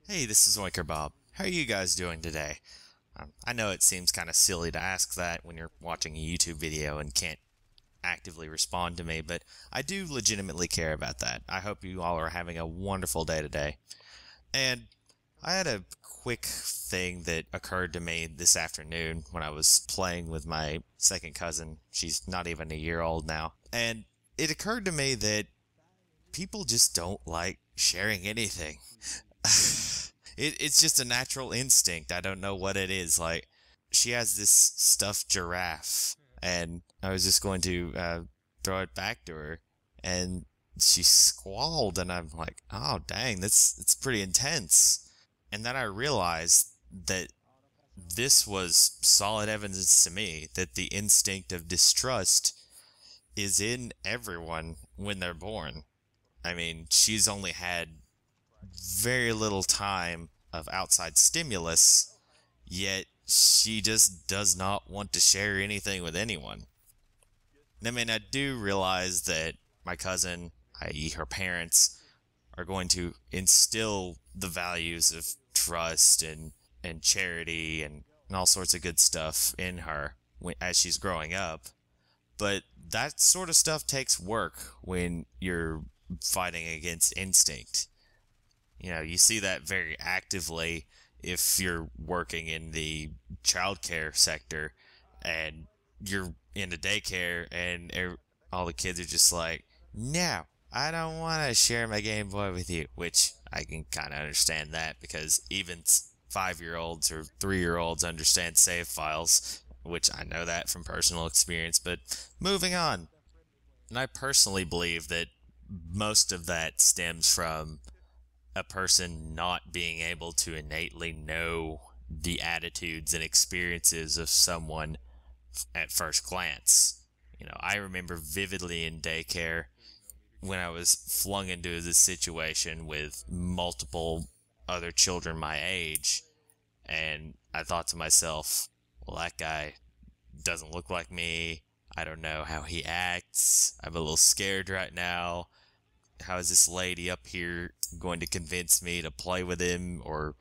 Hey, this is Oinker Bob. How are you guys doing today? I know it seems kind of silly to ask that when you're watching a YouTube video and can't actively respond to me, but I do legitimately care about that. I hope you all are having a wonderful day today. And I had a quick thing that occurred to me this afternoon when I was playing with my second cousin. She's not even a year old now. And it occurred to me that people just don't like sharing anything. It's just a natural instinct. I don't know what it is. Like, she has this stuffed giraffe, and I was just going to throw it back to her, and she squalled, and I'm like, oh, dang, that's pretty intense. And then I realized that this was solid evidence to me that the instinct of distrust is in everyone when they're born. I mean, she's only had very little time of outside stimulus, yet she just does not want to share anything with anyone. I mean, I do realize that my cousin, i.e., her parents, are going to instill the values of trust and charity and all sorts of good stuff in her as she's growing up. But that sort of stuff takes work when you're fighting against instinct. You see that very actively if you're working in the childcare sector and you're in a daycare and all the kids are just like, no, I don't want to share my Game Boy with you, which I can kind of understand that because even 5-year-olds or 3-year-olds understand save files, which I know that from personal experience. But moving on, and I personally believe that most of that stems from a person not being able to innately know the attitudes and experiences of someone at first glance. I remember vividly in daycare when I was flung into this situation with multiple other children my age, and I thought to myself, well, that guy doesn't look like me. I don't know how he acts. I'm a little scared right now. How is this lady up here going to convince me to play with him or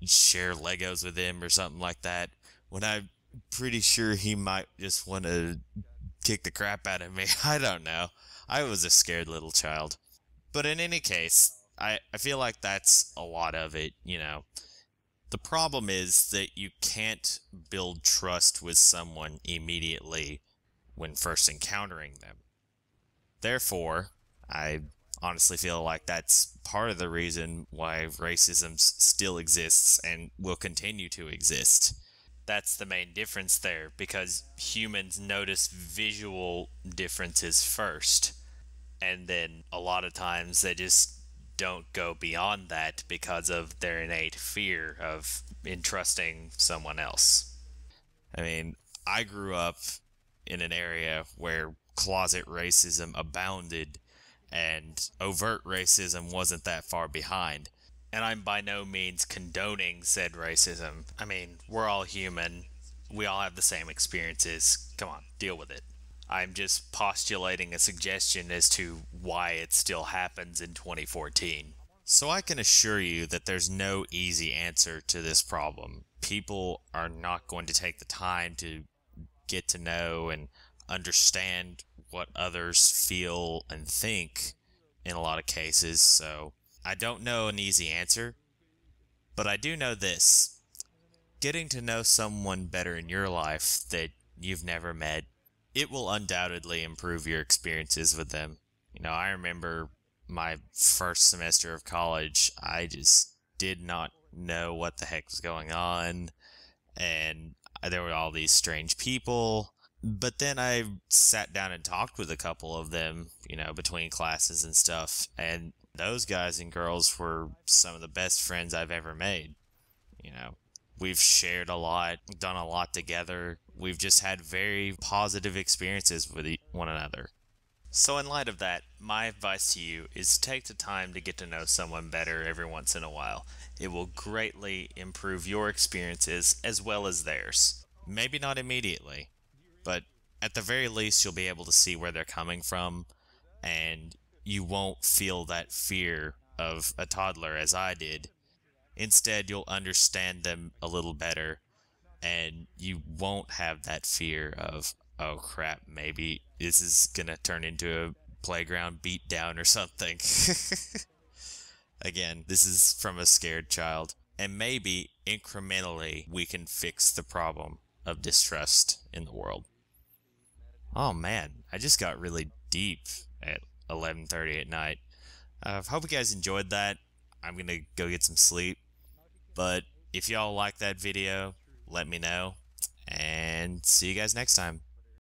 share Legos with him or something like that when I'm pretty sure he might just want to kick the crap out of me? I don't know. I was a scared little child. But in any case, I feel like that's a lot of it. The problem is that you can't build trust with someone immediately when first encountering them. Therefore, I honestly feel like that's part of the reason why racism still exists and will continue to exist. That's the main difference there, because humans notice visual differences first, and then a lot of times they just don't go beyond that because of their innate fear of entrusting someone else. I mean, I grew up in an area where closet racism abounded and overt racism wasn't that far behind. And I'm by no means condoning said racism. I mean, we're all human. We all have the same experiences. Come on, deal with it. I'm just postulating a suggestion as to why it still happens in 2014. So I can assure you that there's no easy answer to this problem. People are not going to take the time to get to know and understand what others feel and think in a lot of cases, so I don't know an easy answer, but I do know this. Getting to know someone better in your life that you've never met, it will undoubtedly improve your experiences with them. I remember my first semester of college, I just did not know what the heck was going on, and there were all these strange people. But then I sat down and talked with a couple of them, between classes and stuff, and those guys and girls were some of the best friends I've ever made. You know, we've shared a lot, done a lot together. We've just had very positive experiences with one another. So in light of that, my advice to you is to take the time to get to know someone better every once in a while. It will greatly improve your experiences as well as theirs. Maybe not immediately, but at the very least you'll be able to see where they're coming from, and you won't feel that fear of a toddler as I did Instead, you'll understand them a little better, and you won't have that fear of, oh crap, maybe this is gonna turn into a playground beatdown or something. Again, this is from a scared child. And maybe incrementally we can fix the problem of distrust in the world. Oh man, I just got really deep at 11:30 at night. I hope you guys enjoyed that. I'm gonna go get some sleep. But if y'all like that video, let me know. And see you guys next time.